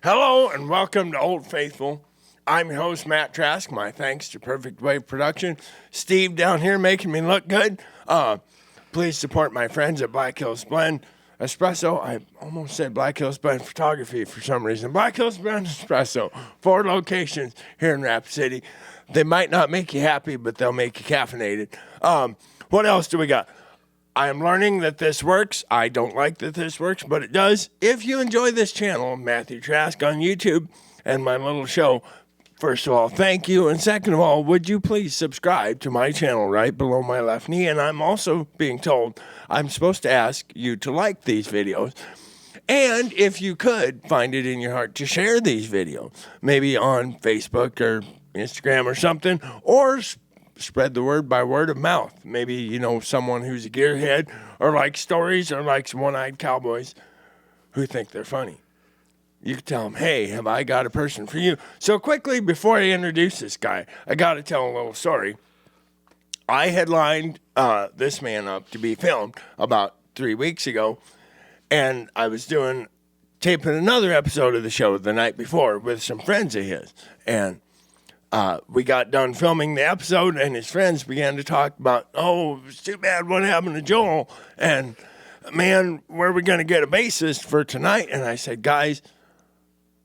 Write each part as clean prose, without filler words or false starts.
Hello and welcome to Old Faithful. I'm your host, Matt Trask. My thanks to Perfect Wave Production. Steve down here making me look good. Please support my friends at Black Hills Blend Espresso. I almost said Black Hills Blend Photography for some reason. Black Hills Blend Espresso. 4 locations here in Rapid City. They might not make you happy, but they'll make you caffeinated. What else do we got? I am learning that this works. I don't like that this works, but it does. If you enjoy this channel, Matthew Trask on YouTube, and my little show, first of all, thank you. And second of all, would you please subscribe to my channel right below my left knee? And I'm also being told I'm supposed to ask you to like these videos. And if you could find it in your heart to share these videos, maybe on Facebook or Instagram or something, or spread the word by word of mouth. Maybe, you know, someone who's a gearhead or likes stories or likes one-eyed cowboys who think they're funny. You can tell them, hey, have I got a person for you? So quickly, before I introduce this guy, I got to tell a little story. I had lined this man up to be filmed about 3 weeks ago, and I was taping another episode of the show the night before with some friends of his, and we got done filming the episode, and his friends began to talk about, oh, it's too bad what happened to Joel, and man, where are we going to get a bassist for tonight? And I said, guys,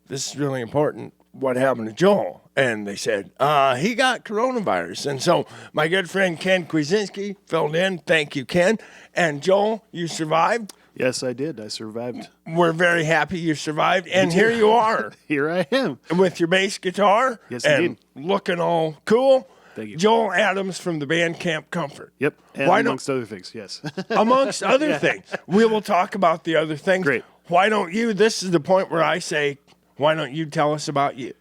this is really important. What happened to Joel? And they said, he got coronavirus. And so my good friend Ken Kwasinski filled in. Thank you, Ken. And Joel, you survived? Yes, I did. I survived. We're very happy you survived. And here you are. Here I am. With your bass guitar. Yes, and indeed. Looking all cool. Thank you. Joel Adams from the band Camp Comfort. Yep. And amongst other things, yes. Amongst other things. We will talk about the other things. Great. Why don't you, this is the point where I say, why don't you tell us about you?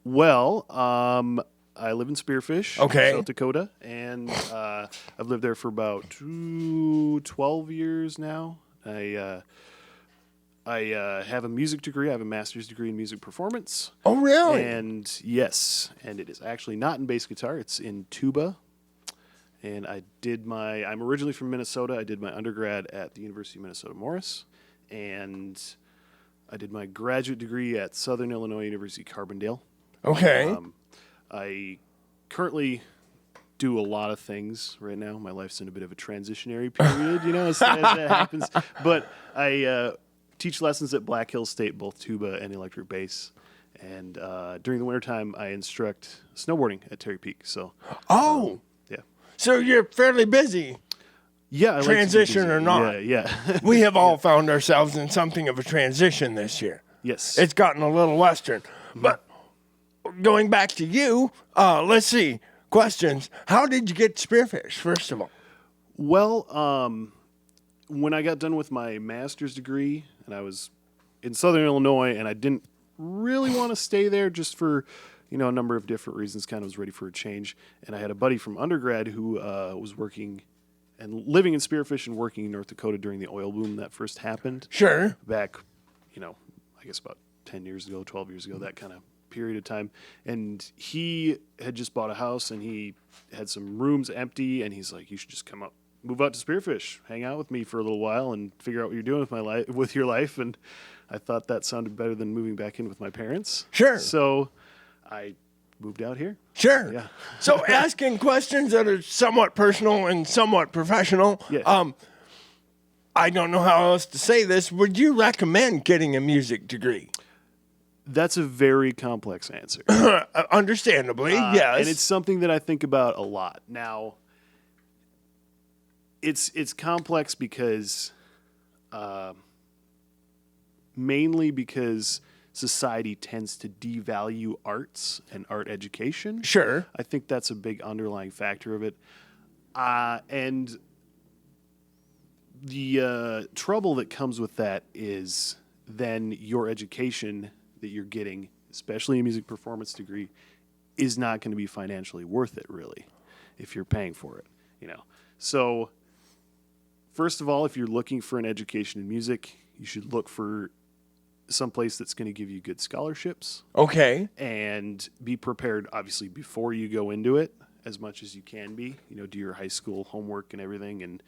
Well, I live in Spearfish, Okay. South Dakota, and I've lived there for about 12 years now. I have a music degree. I have a master's degree in music performance. Oh, really? And yes, and it is actually not in bass guitar. It's in tuba. And I'm originally from Minnesota. I did my undergrad at the University of Minnesota Morris, and I did my graduate degree at Southern Illinois University Carbondale. Okay. I currently do a lot of things right now. My life's in a bit of a transitionary period, as that happens. But I teach lessons at Black Hills State, both tuba and electric bass. And during the wintertime, I instruct snowboarding at Terry Peak. So, yeah. So you're fairly busy. Yeah, I transition like or not. Yeah. We have all found ourselves in something of a transition this year. Yes. It's gotten a little Western. But going back to you, let's see. Questions. How did you get Spearfish, first of all? Well, when I got done with my master's degree, and I was in Southern Illinois, and I didn't really want to stay there just for, a number of different reasons, kind of was ready for a change. And I had a buddy from undergrad who was working and living in Spearfish and working in North Dakota during the oil boom that first happened. Sure. Back, I guess about 10 years ago, 12 years ago, that kind of period of time. And he had just bought a house, and he had some rooms empty, and he's like, you should just move out to Spearfish, hang out with me for a little while and figure out what you're doing with your life. And I thought that sounded better than moving back in with my parents. Sure. So I moved out here. Sure. Yeah. So asking questions that are somewhat personal and somewhat professional. Yeah. I don't know how else to say this. Would you recommend getting a music degree? That's a very complex answer. Understandably, yes. And it's something that I think about a lot. Now, it's complex because, mainly because society tends to devalue arts and art education. Sure. I think that's a big underlying factor of it. And the trouble that comes with that is then your education that you're getting, especially a music performance degree, is not going to be financially worth it, really, if you're paying for it, So, first of all, if you're looking for an education in music, you should look for someplace that's going to give you good scholarships. Okay. And be prepared, obviously, before you go into it, as much as you can be. Do your high school homework and everything, and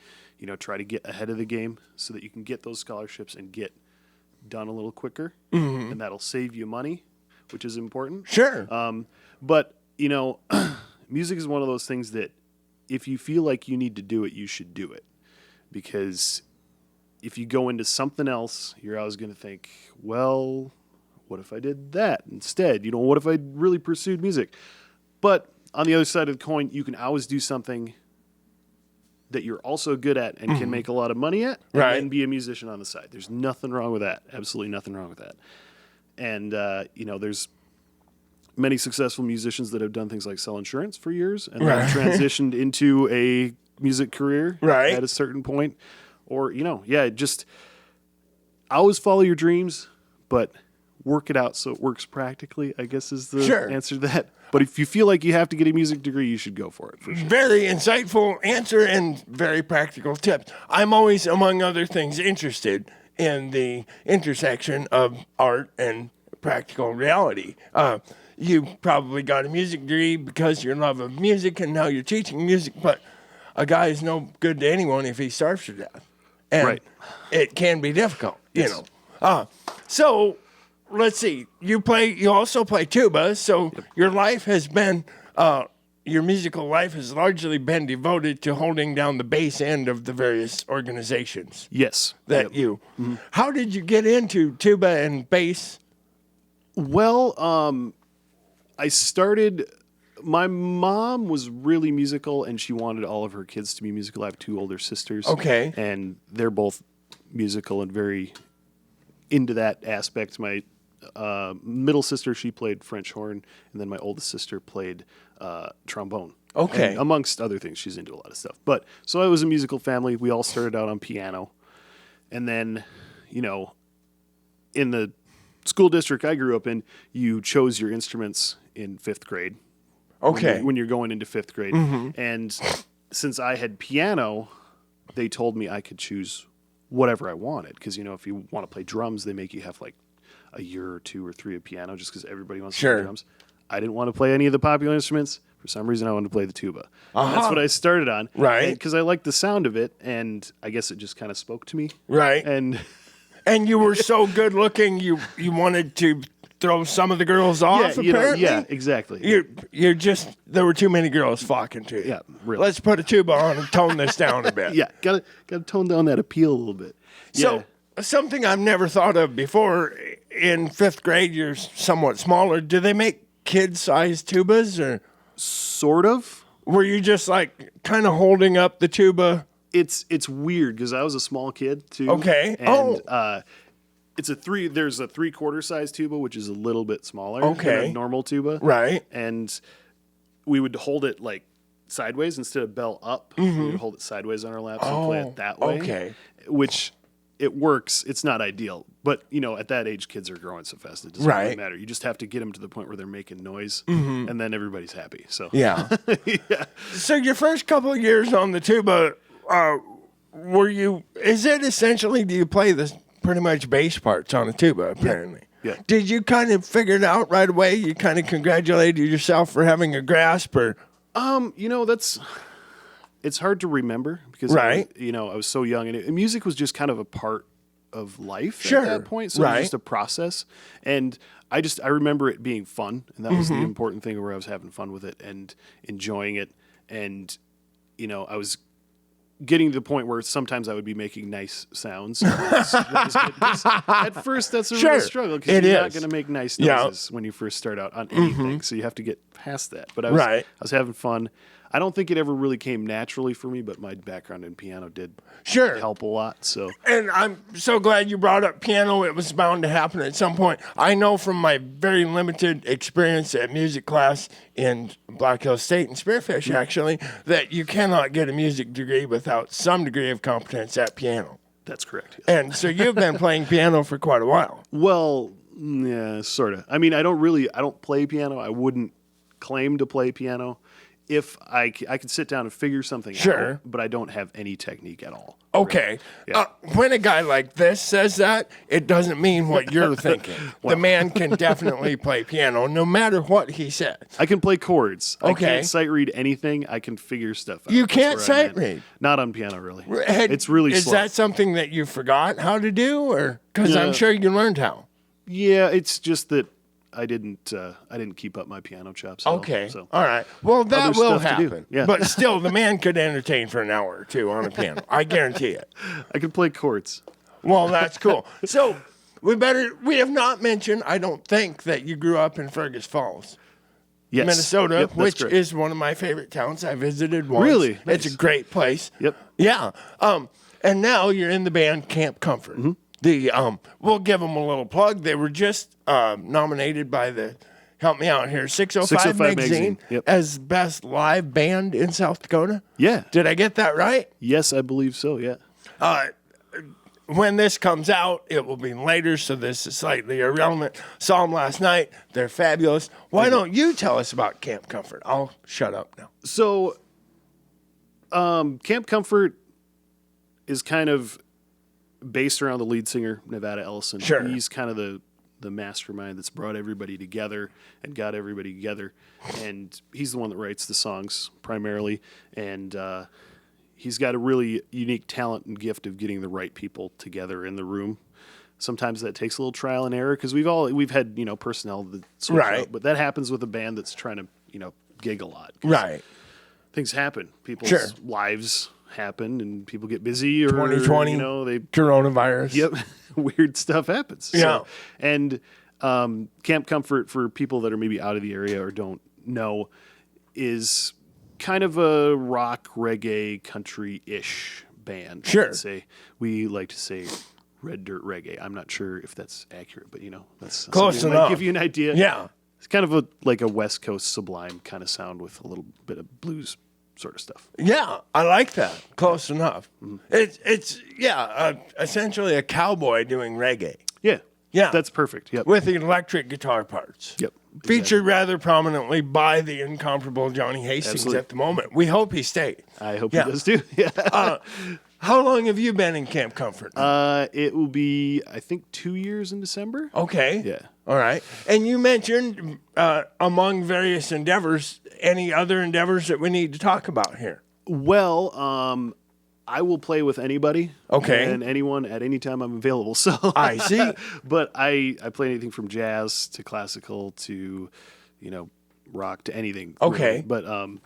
try to get ahead of the game so that you can get those scholarships and get done a little quicker, and that'll save you money, which is important. Sure. But, you know, music is one of those things that if you feel like you need to do it, you should do it. Because if you go into something else, you're always going to think, well, what if I did that instead? You know, what if I really pursued music? But on the other side of the coin, you can always do something that you're also good at and can make a lot of money at, and then be a musician on the side. There's nothing wrong with that. Absolutely nothing wrong with that. And, you know, there's many successful musicians that have done things like sell insurance for years and then transitioned into a music career at a certain point. Or, you know, just always follow your dreams, but work it out so it works practically, I guess is the answer to that. But if you feel like you have to get a music degree, you should go for it, for sure. Very insightful answer and very practical tips. I'm always, among other things, interested in the intersection of art and practical reality. You probably got a music degree because your love of music, and now you're teaching music, but a guy is no good to anyone if he starves to death. And it can be difficult, you know. So let's see. You also play tuba, so your life has been, your musical life has largely been devoted to holding down the bass end of the various organizations. Yes. That you. How did you get into tuba and bass? Well, I started. My mom was really musical, and she wanted all of her kids to be musical. I have two older sisters. Okay. And they're both musical and very into that aspect. My middle sister, she played French horn, and then my oldest sister played trombone. Okay. And amongst other things, she's into a lot of stuff. But so I was a musical family. We all started out on piano. And then, you know, in the school district I grew up in, you chose your instruments in 5th grade. Okay. When you're going into 5th grade. And since I had piano, they told me I could choose whatever I wanted. Because, you know, if you want to play drums, they make you have like a year or 2 or 3 of piano just because everybody wants to play drums. I didn't want to play any of the popular instruments. For some reason, I wanted to play the tuba. And that's what I started on. Right. Because I liked the sound of it, and I guess it just kind of spoke to me. Right. And you were so good looking, you wanted to throw some of the girls off, apparently? Exactly. You're just, there were too many girls flocking to you. Yeah, really. Let's put a tuba on and tone this down a bit. Gotta tone down that appeal a little bit. So, something I've never thought of before, in 5th grade, you're somewhat smaller. Do they make kid-sized tubas, or? Sort of. Were you just like kind of holding up the tuba? It's weird because I was a small kid too. Okay. And there's a 3/4 size tuba, which is a little bit smaller than a normal tuba. Right. And we would hold it like sideways instead of bell up. We would hold it sideways on our laps and play it that way. Okay. Which it works. It's not ideal, but you know, at that age, kids are growing so fast it doesn't really matter. You just have to get them to the point where they're making noise, and then everybody's happy. So yeah. So your first couple of years on the tuba, is it essentially, do you play the pretty much bass parts on a tuba, apparently? Yeah. Did you kind of figure it out right away? You kind of congratulated yourself for having a grasp, or? You know, it's hard to remember because I was so young, and music was just kind of a part of life at that point. So it was just a process. And I remember it being fun, and that was the important thing, where I was having fun with it and enjoying it. And, you know, I was getting to the point where sometimes I would be making nice sounds. That was good. At first, that's a real struggle, because you're not going to make nice noises when you first start out on anything. So you have to get past that. But I was having fun. I don't think it ever really came naturally for me, but my background in piano did help a lot. So, and I'm so glad you brought up piano. It was bound to happen at some point. I know from my very limited experience at music class in Black Hills State and Spearfish, actually, that you cannot get a music degree without some degree of competence at piano. That's correct. Yes. And so you've been playing piano for quite a while. Well, yeah, sort of. I mean, I don't play piano. I wouldn't claim to play piano. if I could sit down and figure something Sure. out, but I don't have any technique at all. Okay. Yeah. When a guy like this says that, it doesn't mean what you're thinking. The man can definitely play piano, no matter what he says. I can play chords. I Okay. can't sight read anything. I can figure stuff out. You That's can't where I'm sight at. read? Not on piano, really. Had- It's really Is slow. that something that you forgot how to do, or because I'm Yeah. sure you learned how? Yeah, it's just that I didn't keep up my piano chops. At Okay. All, so. All right. Well, that Other will stuff to do. happen. Yeah. But still, the man could entertain for an hour or two on a piano. I guarantee it. I can play chords. Well, that's cool. So we have not mentioned, I don't think, that you grew up in Fergus Falls, Yes. Minnesota, Yep, that's which correct. is one of my favorite towns. I visited once. Really? It's Nice. a great place. Yep. Yeah. And now you're in the band Camp Comfort. Mm-hmm. We'll give them a little plug. They were just nominated by the, help me out here, 605, 605 magazine magazine, yep. as best live band in South Dakota. Yeah. Did I get that right? Yes, I believe so. Yeah. When this comes out, it will be later, so this is slightly irrelevant. Saw them last night. They're fabulous. Why don't you tell us about Camp Comfort? I'll shut up now. So, Camp Comfort is kind of based around the lead singer, Nevada Ellison. Sure. He's kind of the mastermind that's brought everybody together and got everybody together. And he's the one that writes the songs primarily. And he's got a really unique talent and gift of getting the right people together in the room. Sometimes that takes a little trial and error because we've had personnel that switch Right. out, but that happens with a band that's trying to gig a lot. 'Cause Right. things happen. People's Sure. lives happen, and people get busy. Or 2020. they Coronavirus. yep, weird stuff happens. Yeah. So, and Camp Comfort, for people that are maybe out of the area or don't know, is kind of a rock, reggae, country-ish band. Sure. We like to say red dirt reggae. I'm not sure if that's accurate, but that's Close something that enough. might give you an idea. Yeah. It's kind of like a West Coast Sublime kind of sound with a little bit of blues sort of stuff. Yeah, I like that. Close enough. Mm-hmm. It's essentially a cowboy doing reggae. Yeah. Yeah. That's perfect. Yep. With the electric guitar parts. Yep. Featured rather prominently by the incomparable Johnny Hastings Absolutely. at the moment. We hope he stays. I hope Yeah. he does too. Yeah. How long have you been in Camp Comfort? It will be, I think, 2 years in December. Okay. Yeah. All right. And you mentioned among various endeavors, any other endeavors that we need to talk about here? Well, I will play with anybody. Okay. And anyone at any time I'm available. So I see. But I play anything from jazz to classical to, rock to anything. Okay. Really. But I'm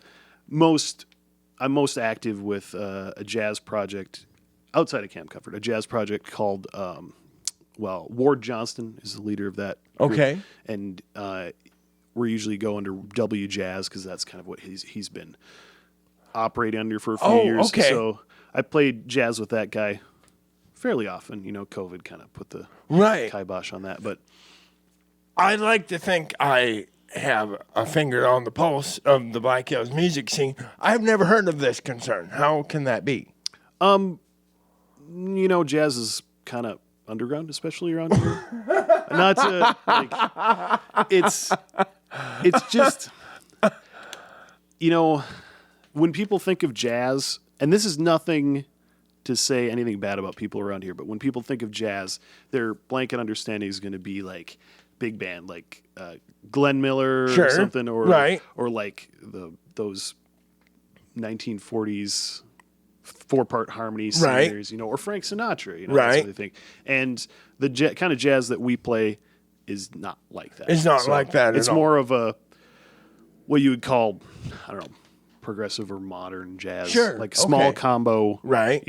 most active with a jazz project outside of Camp Comfort, a jazz project called, Ward Johnston is the leader of that group. Okay. And we usually go under W Jazz because that's kind of what he's been operating under for a few years. Okay. So I played jazz with that guy fairly often. COVID kind of put the Right. kibosh on that. But I like to think I have a finger on the pulse of the Black Hills music scene. I've never heard of this concern. How can that be? jazz is kind of underground, especially around here. Not to it's just when people think of jazz, and this is nothing to say anything bad about people around here, but when people think of jazz, their blanket understanding is going to be like big band, like Glenn Miller Sure. or something, or Right. or like those 1940s 4-part harmony Right. singers, or Frank Sinatra, Right. that's what they think. And the kind of jazz that we play is not like that. It's not like that at It's all. more of a what you would call, I don't know, progressive or modern jazz. Sure, Like small okay. combo, Right.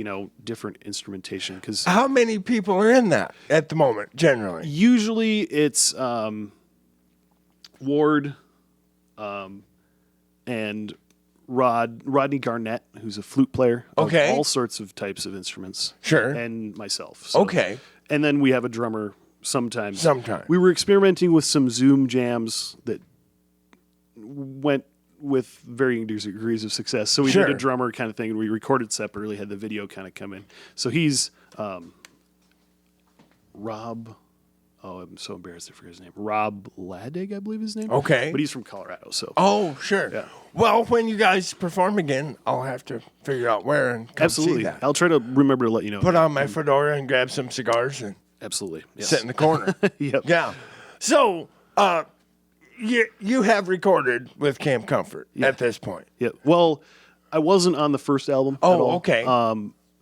Different instrumentation. Because How many people are in that at the moment, generally? usually it's Ward and Rodney Garnett, who's a flute player of Okay. all sorts of types of instruments. Sure. And myself. So- Okay. And then we have a drummer sometimes. Sometimes. We were experimenting with some Zoom jams that went with varying degrees of success. So we Sure. did a drummer kind of thing, and we recorded separately, had the video kind of come in. So he's Rob oh, I'm so embarrassed to forget his name. Rob Ladig, I believe his name. Okay. But he's from Colorado, so. Oh, sure. Yeah. Well, when you guys perform again, I'll have to figure out where and come Absolutely. see that. I'll try to remember to let you know. Put on my fedora and grab some cigars and Absolutely. Yes. sit in the corner. Yep. Yeah. So, you have recorded with Camp Comfort at this point. Yeah. Well, I wasn't on the first album at all. Okay.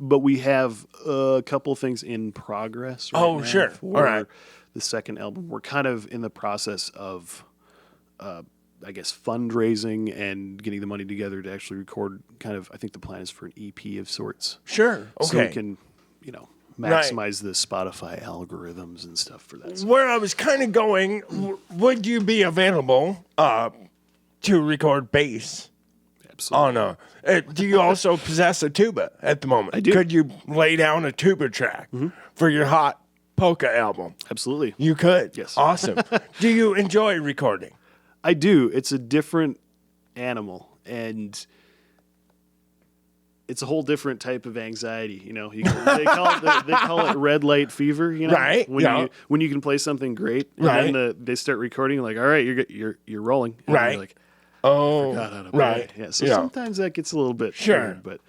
But we have a couple of things in progress right now sure. for All right. the second album. We're kind of in the process of, I guess, fundraising and getting the money together to actually record kind of, I think the plan is for an EP of sorts. Sure. Okay. So we can, maximize the Spotify algorithms and stuff for that. Where I was kind of going, would you be available to record bass? Absolutely. Do you also possess a tuba at the moment? I do. Could you lay down a tuba track for your Hot Polka album? Absolutely. You could. Yes. Awesome. Do you enjoy recording? I do. It's a different animal, and it's a whole different type of anxiety. They call it red light fever. Right. When you can play something great, and Right. then they start recording, like, all right, you're rolling. And Right. You're like, Oh, forgot how to play. right. Yeah. So sometimes that gets a little bit Sure. weird, but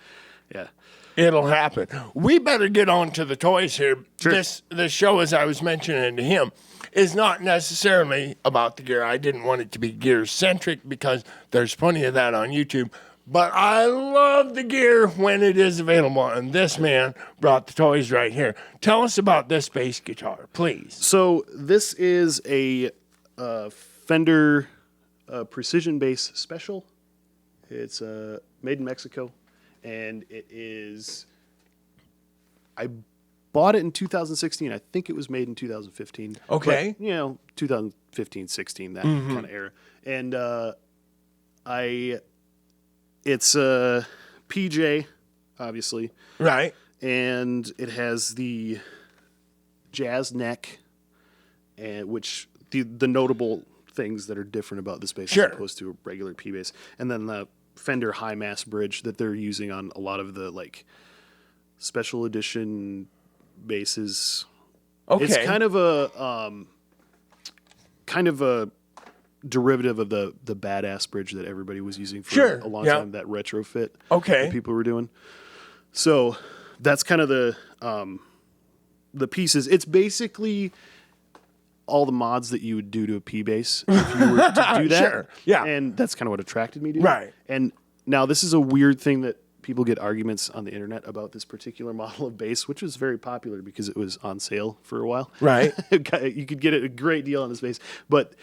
yeah. It'll happen. We better get on to the toys here. Sure. This show, as I was mentioning to him, is not necessarily about the gear. I didn't want it to be gear-centric because there's plenty of that on YouTube. But I love the gear when it is available, and this man brought the toys right here. Tell us about this bass guitar, please. So this is a Fender Precision Bass Special. It's made in Mexico, and it is. I bought it in 2016. I think it was made in 2015. Okay. But, 2015, 16, that kind of era. And it's a PJ, obviously. Right. And it has the jazz neck, and which the notable things that are different about this bass Sure. as opposed to a regular P bass, and then the Fender high mass bridge that they're using on a lot of the special edition basses. Okay. It's kind of a derivative of the badass bridge that everybody was using for a long time, that retrofit that people were doing. So that's kind of the pieces. It's basically all the mods that you would do to a P bass if you were to do that. Sure. Yeah. And that's kind of what attracted me to it. Right. And now this is a weird thing that people get arguments on the internet about this particular model of bass, which was very popular because it was on sale for a while. Right. You could get a great deal on this bass. But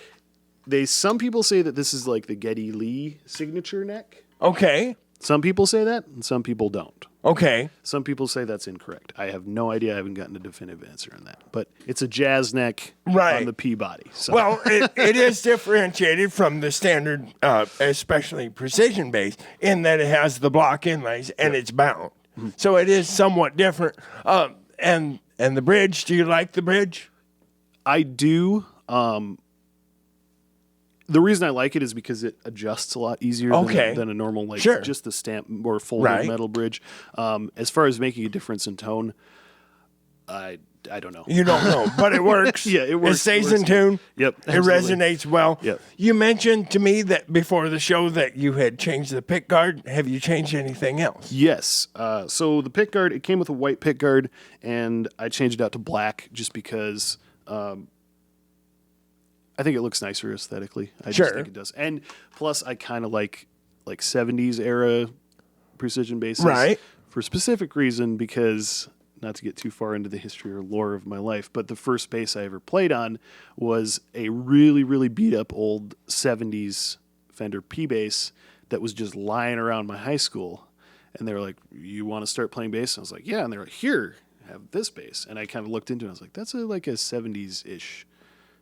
some people say that this is like the Geddy Lee signature neck. Okay. Some people say that, and some people don't. Okay. Some people say that's incorrect. I have no idea. I haven't gotten a definitive answer on that. But it's a jazz neck Right. on the P body. So. Well, it is differentiated from the standard, especially precision bass, in that it has the block inlays and it's bound. So it is somewhat different. And the bridge, do you like the bridge? I do. The reason I like it is because it adjusts a lot easier than a normal, just the stamp or folded metal bridge. As far as making a difference in tone, I don't know. You don't know, but it works. Yeah, it works. It stays in tune. Yep, It absolutely. resonates well. Yep. You mentioned to me that before the show that you had changed the pick guard. Have you changed anything else? Yes. So the pick guard, it came with a white pick guard, and I changed it out to black just because I think it looks nicer aesthetically. I just think it does. And plus, I kind of like 70s era precision basses. Right. For a specific reason, because, not to get too far into the history or lore of my life, but the first bass I ever played on was a really, really beat up old 70s Fender P bass that was just lying around my high school. And they were like, "You want to start playing bass?" And I was like, "Yeah." And they're like, "Here, have this bass." And I kind of looked into it. I was like, that's like a 70s-ish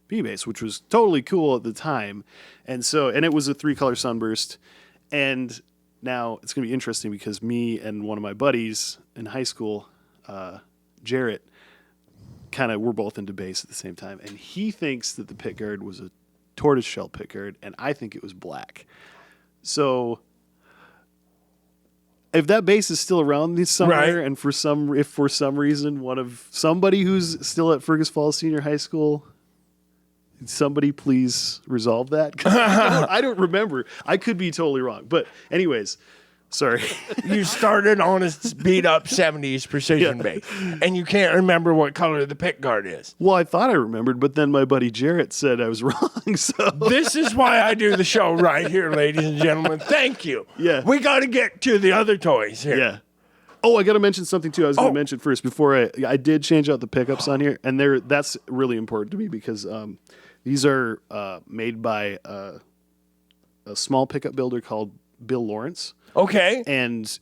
P bass, which was totally cool at the time. And it was a 3-color sunburst. And now it's going to be interesting because me and one of my buddies in high school, Jarrett, we're both into bass at the same time. And he thinks that the pickguard was a tortoiseshell pickguard, and I think it was black. So if that bass is still around somewhere, Right. and if for some reason somebody who's still at Fergus Falls Senior High School somebody please resolve that? 'Cause I don't remember. I could be totally wrong. But anyways, sorry. You started on a beat up 70s precision bass, and you can't remember what color the pick guard is. Well, I thought I remembered, but then my buddy Jarrett said I was wrong. So This is why I do the show right here, ladies and gentlemen. Thank you. Yeah. We got to get to the other toys here. yeah. Oh, I got to mention something too. I was going to mention first before I did change out the pickups on here, and that's really important to me because these are made by a small pickup builder called Bill Lawrence. Okay. And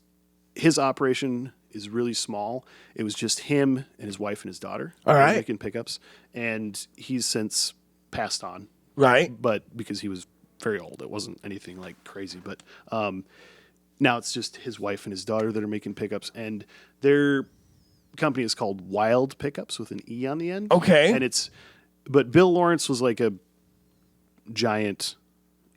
his operation is really small. It was just him and his wife and his daughter. All right. Making pickups. And he's since passed on. Right. But because he was very old, it wasn't anything like crazy. But now it's just his wife and his daughter that are making pickups. And their company is called Wild Pickups with an E on the end. Okay. And but Bill Lawrence was like a giant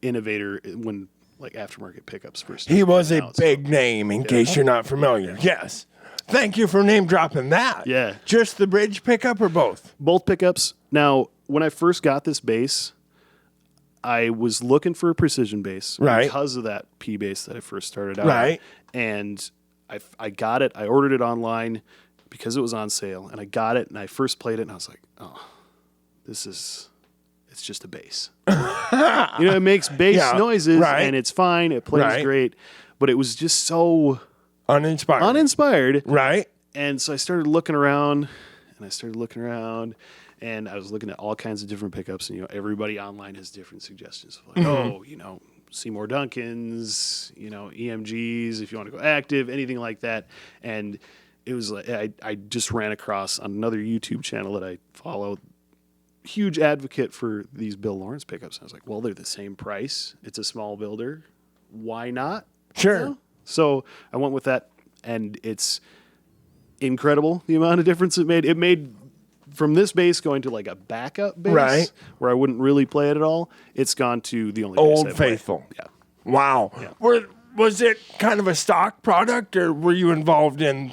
innovator when like aftermarket pickups first. He was a big name, in case you're not familiar. Yes. Thank you for name dropping that. Yeah. Just the bridge pickup or both? Both pickups. Now, when I first got this bass, I was looking for a precision bass because of that P bass that I first started out Right. on. And I got it. I ordered it online because it was on sale. And I got it, and I first played it, and I was like, oh, it's just a bass. It makes bass noises, and it's fine. It plays great. But it was just so uninspired. Right. And so I started looking around, and I was looking at all kinds of different pickups. And, everybody online has different suggestions. Like, Seymour Duncan's, EMGs, if you want to go active, anything like that. And it was like, I just ran across on another YouTube channel that I follow, huge advocate for these Bill Lawrence pickups. I was like, well, they're the same price. It's a small builder. Why not? Sure. So I went with that, and it's incredible the amount of difference it made. It made from this bass going to like a backup bass, where I wouldn't really play it at all. It's gone to the only bass I Old Faithful. play. Yeah. Wow. Yeah. Was it kind of a stock product, or were you involved in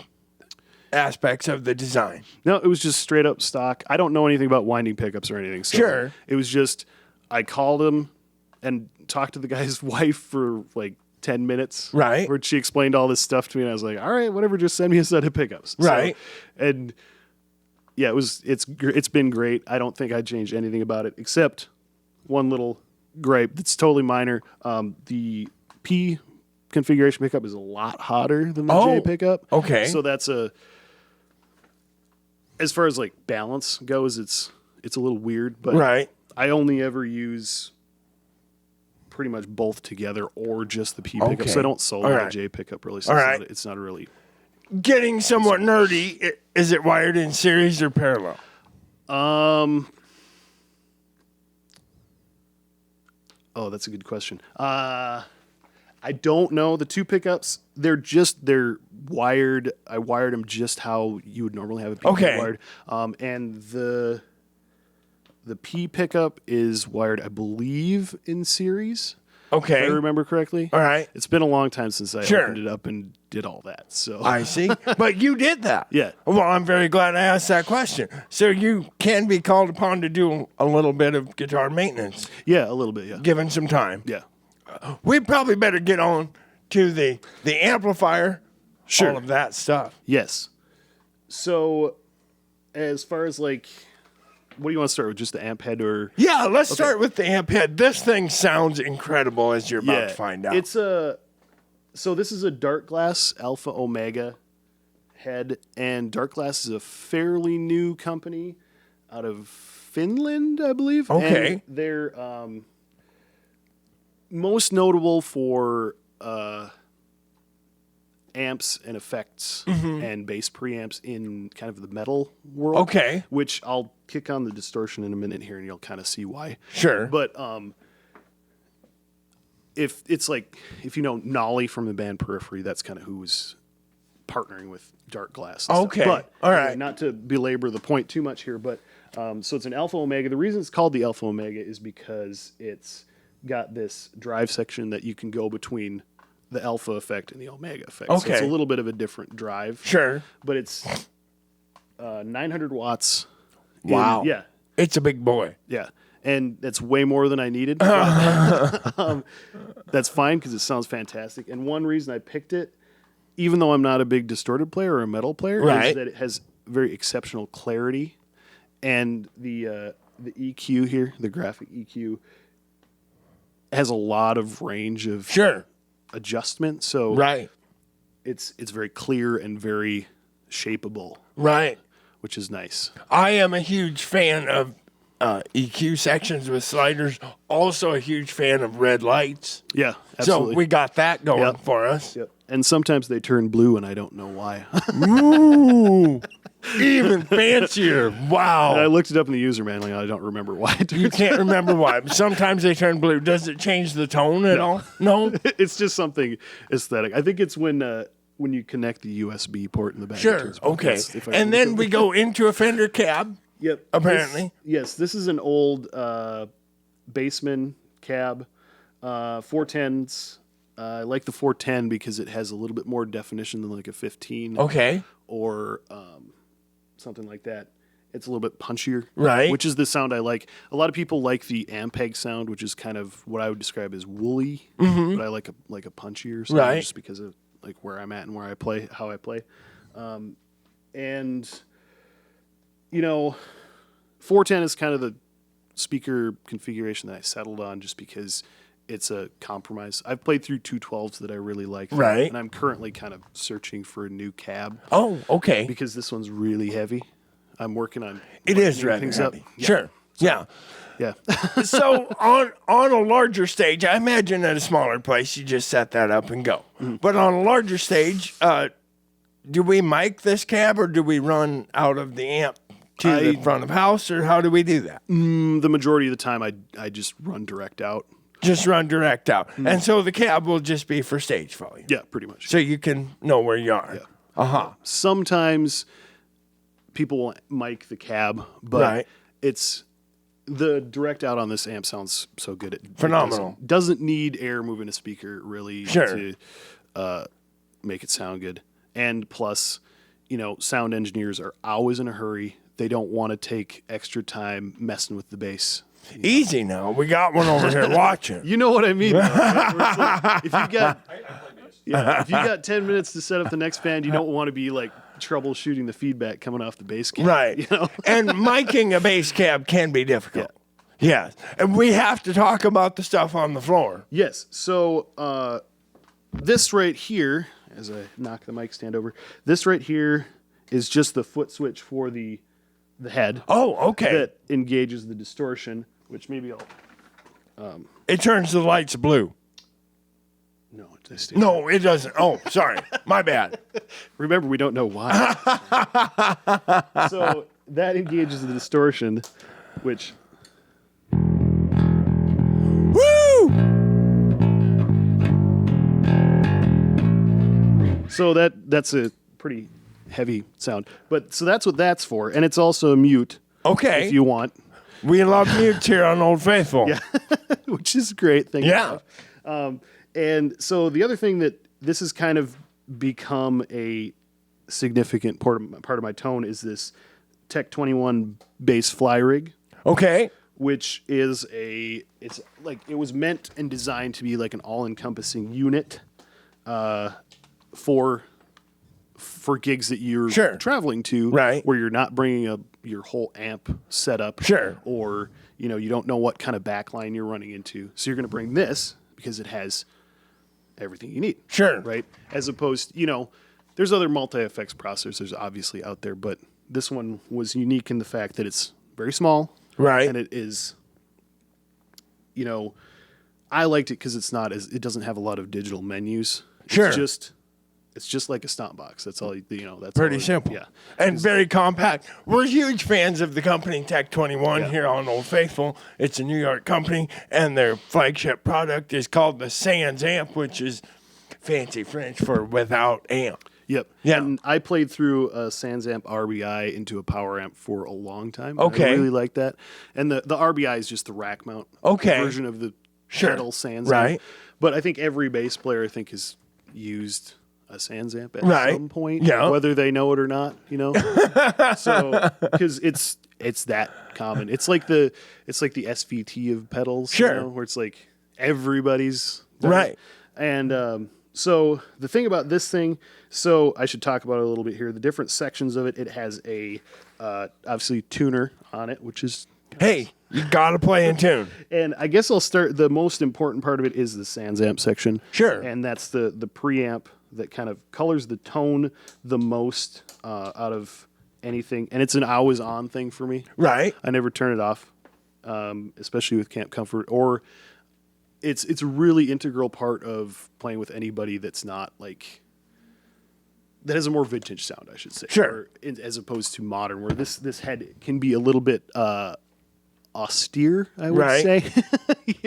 aspects of the design? No, it was just straight up stock. I don't know anything about winding pickups or anything. So Sure. It was just, I called him and talked to the guy's wife for like 10 minutes. Right. Where she explained all this stuff to me, and I was like, all right, whatever, just send me a set of pickups. Right. So, and yeah, it's been great. I don't think I'd change anything about it except one little gripe that's totally minor. The P configuration pickup is a lot hotter than the J pickup. Okay. So that's as far as like balance goes, it's a little weird, but I only ever use pretty much both together or just the P pickup. So I don't solo the J pickup really. So it's not a really. Getting somewhat nerdy, is it wired in series or parallel? Oh, that's a good question. I don't know. The two pickups, they're wired. I wired them just how you would normally have a P pickup wired. And the P pickup is wired, I believe, in series. Okay. If I remember correctly. All right. It's been a long time since I opened it up and did all that. So I see. But you did that. Yeah. Well, I'm very glad I asked that question. So you can be called upon to do a little bit of guitar maintenance. Yeah, a little bit, yeah. Given some time. Yeah. We probably better get on to the amplifier. Sure. All of that stuff. Yes. So as far as like, what do you want to start with? Just the amp head or? Yeah, let's start with the amp head. This thing sounds incredible, as you're about to find out. So this is a Dark Glass Alpha Omega head, and Dark Glass is a fairly new company out of Finland, I believe. Okay. And they're most notable for amps and effects and bass preamps in kind of the metal world. Okay. Which I'll kick on the distortion in a minute here, and you'll kind of see why. Sure. But if it's like, if you know Nolly from the band Periphery, that's kind of who was partnering with Dark Glass. Okay. But all right. Not to belabor the point too much here, but so it's an Alpha Omega. The reason it's called the Alpha Omega is because it's got this drive section that you can go between the alpha effect and the omega effect. Okay. So it's a little bit of a different drive. Sure. But it's 900 watts. Wow. Yeah. It's a big boy. Yeah. And that's way more than I needed. That's fine because it sounds fantastic. And one reason I picked it, even though I'm not a big distorted player or a metal player, is that it has very exceptional clarity. And the EQ here, the graphic EQ, has a lot of range of adjustment. So it's very clear and very shapeable. Right. Which is nice. I am a huge fan of EQ sections with sliders. Also a huge fan of red lights. Yeah, absolutely. So we got that going for us. Yep. And sometimes they turn blue, and I don't know why. Ooh, even fancier. Wow. And I looked it up in the user manual, and I don't remember why. You can't remember why. But sometimes they turn blue. Does it change the tone at all? No? It's just something aesthetic. I think it's when you connect the USB port in the back. Sure, okay. And then we go into a Fender Cab. Yep. Apparently. This is an old Bassman Cab, 410s. I like the 410 because it has a little bit more definition than like a 15. Okay. Or something like that. It's a little bit punchier. Right. Which is the sound I like. A lot of people like the Ampeg sound, which is kind of what I would describe as woolly. Mm-hmm. But I like a punchier sound just because of like where I'm at and where I play, how I play. And, 410 is kind of the speaker configuration that I settled on just because it's a compromise. I've played through 212s that I really like. Right. And I'm currently kind of searching for a new cab. Oh, okay. Because this one's really heavy. I'm working on it is rather things heavy. Up. Yeah. Sure. Yeah. Yeah. So on a larger stage, I imagine at a smaller place you just set that up and go. Mm-hmm. But on a larger stage, do we mic this cab or do we run out of the amp to the front of house, or how do we do that? The majority of the time, I just run direct out. Just run direct out. Mm-hmm. And so the cab will just be for stage volume. Yeah, pretty much. So you can know where you are. Yeah. Uh-huh. Sometimes people will mic the cab, but it's the direct out on this amp sounds so good. Phenomenal. It doesn't need air moving a speaker really to make it sound good. And plus, sound engineers are always in a hurry. They don't want to take extra time messing with the bass. Easy now. We got one over here watching. You know what I mean? Like, if you got 10 minutes to set up the next band, you don't want to be like troubleshooting the feedback coming off the bass cab. Right. And miking a bass cab can be difficult. Yeah. Yes. And we have to talk about the stuff on the floor. Yes. So this right here, as I knock the mic stand over, this right here is just the foot switch for the head. Oh, okay. That engages the distortion, which maybe I'll... it turns the lights blue. No, it doesn't. Oh, sorry. My bad. Remember, we don't know why. So that engages the distortion, which... Woo! So that's a pretty heavy sound. But so that's what that's for. And it's also a mute. Okay. If you want. We love mutes here on Old Faithful. Yeah. Which is great. Thank you. And so the other thing that this has kind of become a significant part of my tone is this Tech 21 bass fly rig. Okay. Which is it was meant and designed to be like an all-encompassing unit for gigs that you're traveling to, where you're not bringing your whole amp setup, or you don't know what kind of backline you're running into. So you're going to bring this because it has everything you need, right? As opposed, there's other multi-effects processors obviously out there, but this one was unique in the fact that it's very small, and it is, I liked it because it doesn't have a lot of digital menus. It's just like a stomp box. That's all, that's pretty simple. Yeah. And very compact. We're huge fans of the company Tech 21 here on Old Faithful. It's a New York company, and their flagship product is called the Sans amp, which is fancy French for without amp. Yep. Yeah. And I played through a Sans amp RBI into a power amp for a long time. Okay. I really like that. And the RBI is just the rack mount version of the pedal Sans amp. But I think every bass player has used a Sans amp at Right. some point, Yeah. whether they know it or not, So because it's that common. It's like the SVT of pedals, Sure. where it's like everybody's done Right. it. And so the thing about this thing, so I should talk about it a little bit here. The different sections of it. It has a obviously tuner on it, which is. Hey, you gotta play in tune. And I guess I'll start. The most important part of it is the Sans amp section. Sure. And that's the preamp that kind of colors the tone the most out of anything. And it's an always on thing for me. Right. I never turn it off, especially with Camp Comfort. Or it's a really integral part of playing with anybody that's not like. That has a more vintage sound, I should say. Sure. As opposed to modern, where this head can be a little bit. Austere, I would Right. say,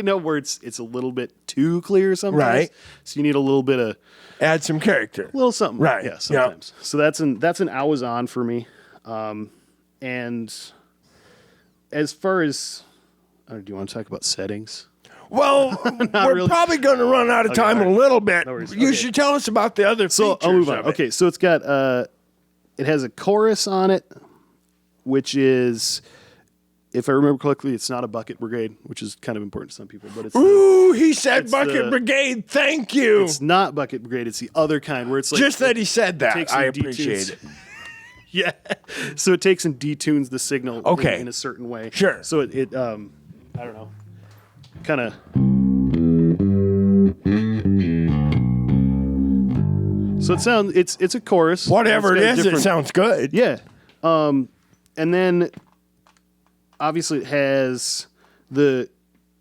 where it's a little bit too clear sometimes. Right. So you need a little bit of Add some character. little something. Right. Yeah, sometimes. So that's an always on for me. And as far as do you want to talk about settings? Well, we're really. probably going to run out of time all a right. little bit. No worries. You Okay. should tell us about the other So features I'll move on. of it. Okay, so it's got it has a chorus on it, which is, if I remember correctly, it's not a bucket brigade, which is kind of important to some people, but it's Ooh, he said it's Bucket the- Brigade. Thank you. it's not bucket brigade. It's the other kind where it's like Just that he said that. takes I and appreciate detunes. it. Yeah. So it takes and detunes the signal Okay. in a certain way. Sure. So it I don't know, kind of. So it sounds it's a chorus. Whatever it It's got a is, it different- sounds good. Yeah. And then obviously it has the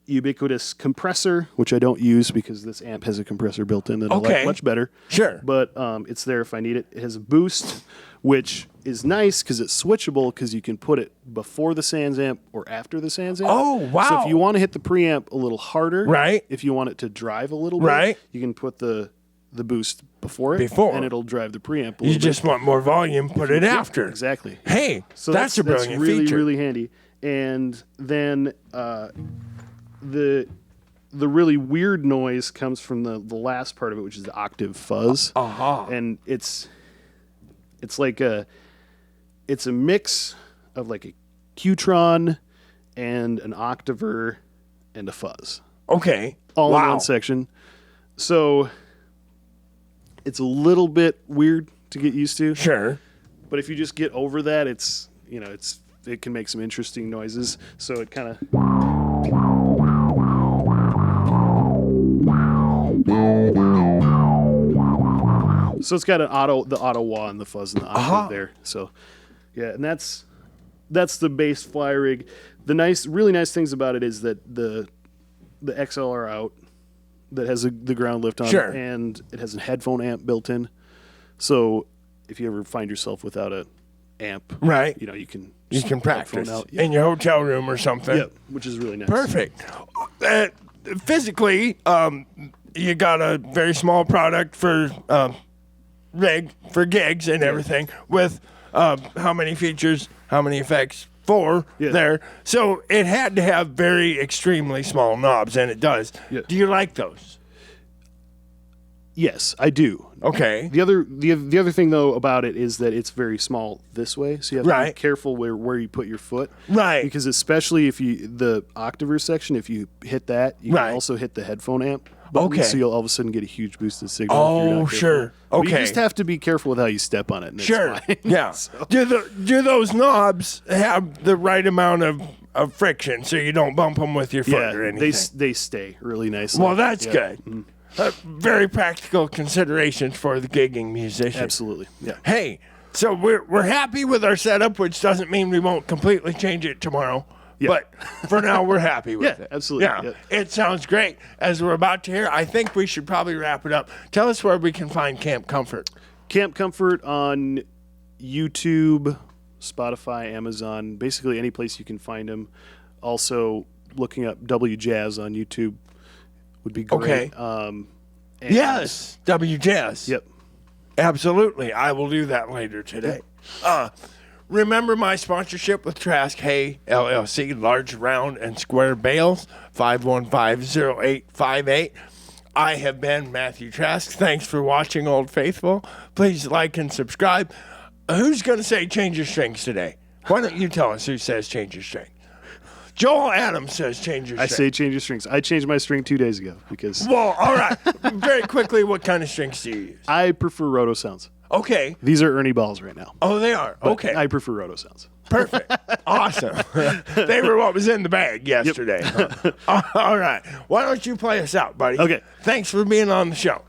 ubiquitous compressor, which I don't use because this amp has a compressor built in that I Okay. like much better. Sure. But it's there if I need it. It has a boost, which is nice because it's switchable because you can put it before the Sans amp or after the Sans amp. Oh, wow. So if you want to hit the preamp a little harder, Right. if you want it to drive a little bit, Right. you can put the boost before it, Before. and it'll drive the preamp a You little just want more volume, put it bit. after. Exactly. Hey, So that's a brilliant really, feature. really handy. And then the really weird noise comes from the last part of it, which is the Octave Fuzz. Uh-huh. And it's like it's a mix of like a Qtron and an Octaver and a fuzz Okay. all wow. in one section. So it's a little bit weird to get used to. Sure. But if you just get over that, it can make some interesting noises. So it kind of. So it's got the auto wah and the fuzz and the octave there. So yeah, and that's the bass fly rig. The really nice things about it is that the XLR out that has the ground lift on Sure. it, and it has a headphone amp built in. So if you ever find yourself without a amp, Right. you can You just can headphone practice out. in your hotel room or something. Yep, which is really nice. Perfect. Physically, you got a very small product for rig for gigs and everything with how many features, how many effects, 4 Yeah. there. So it had to have very extremely small knobs, and it does. Yeah. Do you like those? Yes, I do. Okay. The other thing though about it is that it's very small this way, so you have to Right. be careful where you put your foot. Right. Because especially if the Octaver section, if you hit that, you Right. can also hit the headphone amp button, Okay. so you'll all of a sudden get a huge boosted signal. if you're Oh, not careful. sure. But Okay. you just have to be careful with how you step on it. And it's Sure. fine. Yeah. So- Do those knobs have the right amount of friction so you don't bump them with your foot yeah, or anything? they stay really nicely. Well, that's Yeah. good. Very practical considerations for the gigging musician. Absolutely. Yeah. Hey, so we're happy with our setup, which doesn't mean we won't completely change it tomorrow. Yeah. But for now, we're happy with Yeah, it. absolutely. Yeah, Yeah. it sounds great. As we're about to hear, I think we should probably wrap it up. Tell us where we can find Camp Comfort. Camp Comfort on YouTube, Spotify, Amazon, basically any place you can find them. Also, looking up W Jazz on YouTube would be great. Okay. And- Yes, W Jazz. Yep. Absolutely. I will do that later today. Remember my sponsorship with Trask Hay LLC, large, round, and square bales, 515-0858. I have been Matthew Trask. Thanks for watching, Old Faithful. Please like and subscribe. Who's going to say change your strings today? Why don't you tell us who says change your string? Joel Adams says change your string. I say change your strings. I changed my string 2 days ago because Well, all right. Very quickly, what kind of strings do you use? I prefer roto sounds. Okay. These are Ernie balls right now. Oh, they are. But Okay. I prefer roto sounds. Perfect. Awesome. They were what was in the bag yesterday. Huh? All right. Why don't you play us out, buddy? Okay. Thanks for being on the show.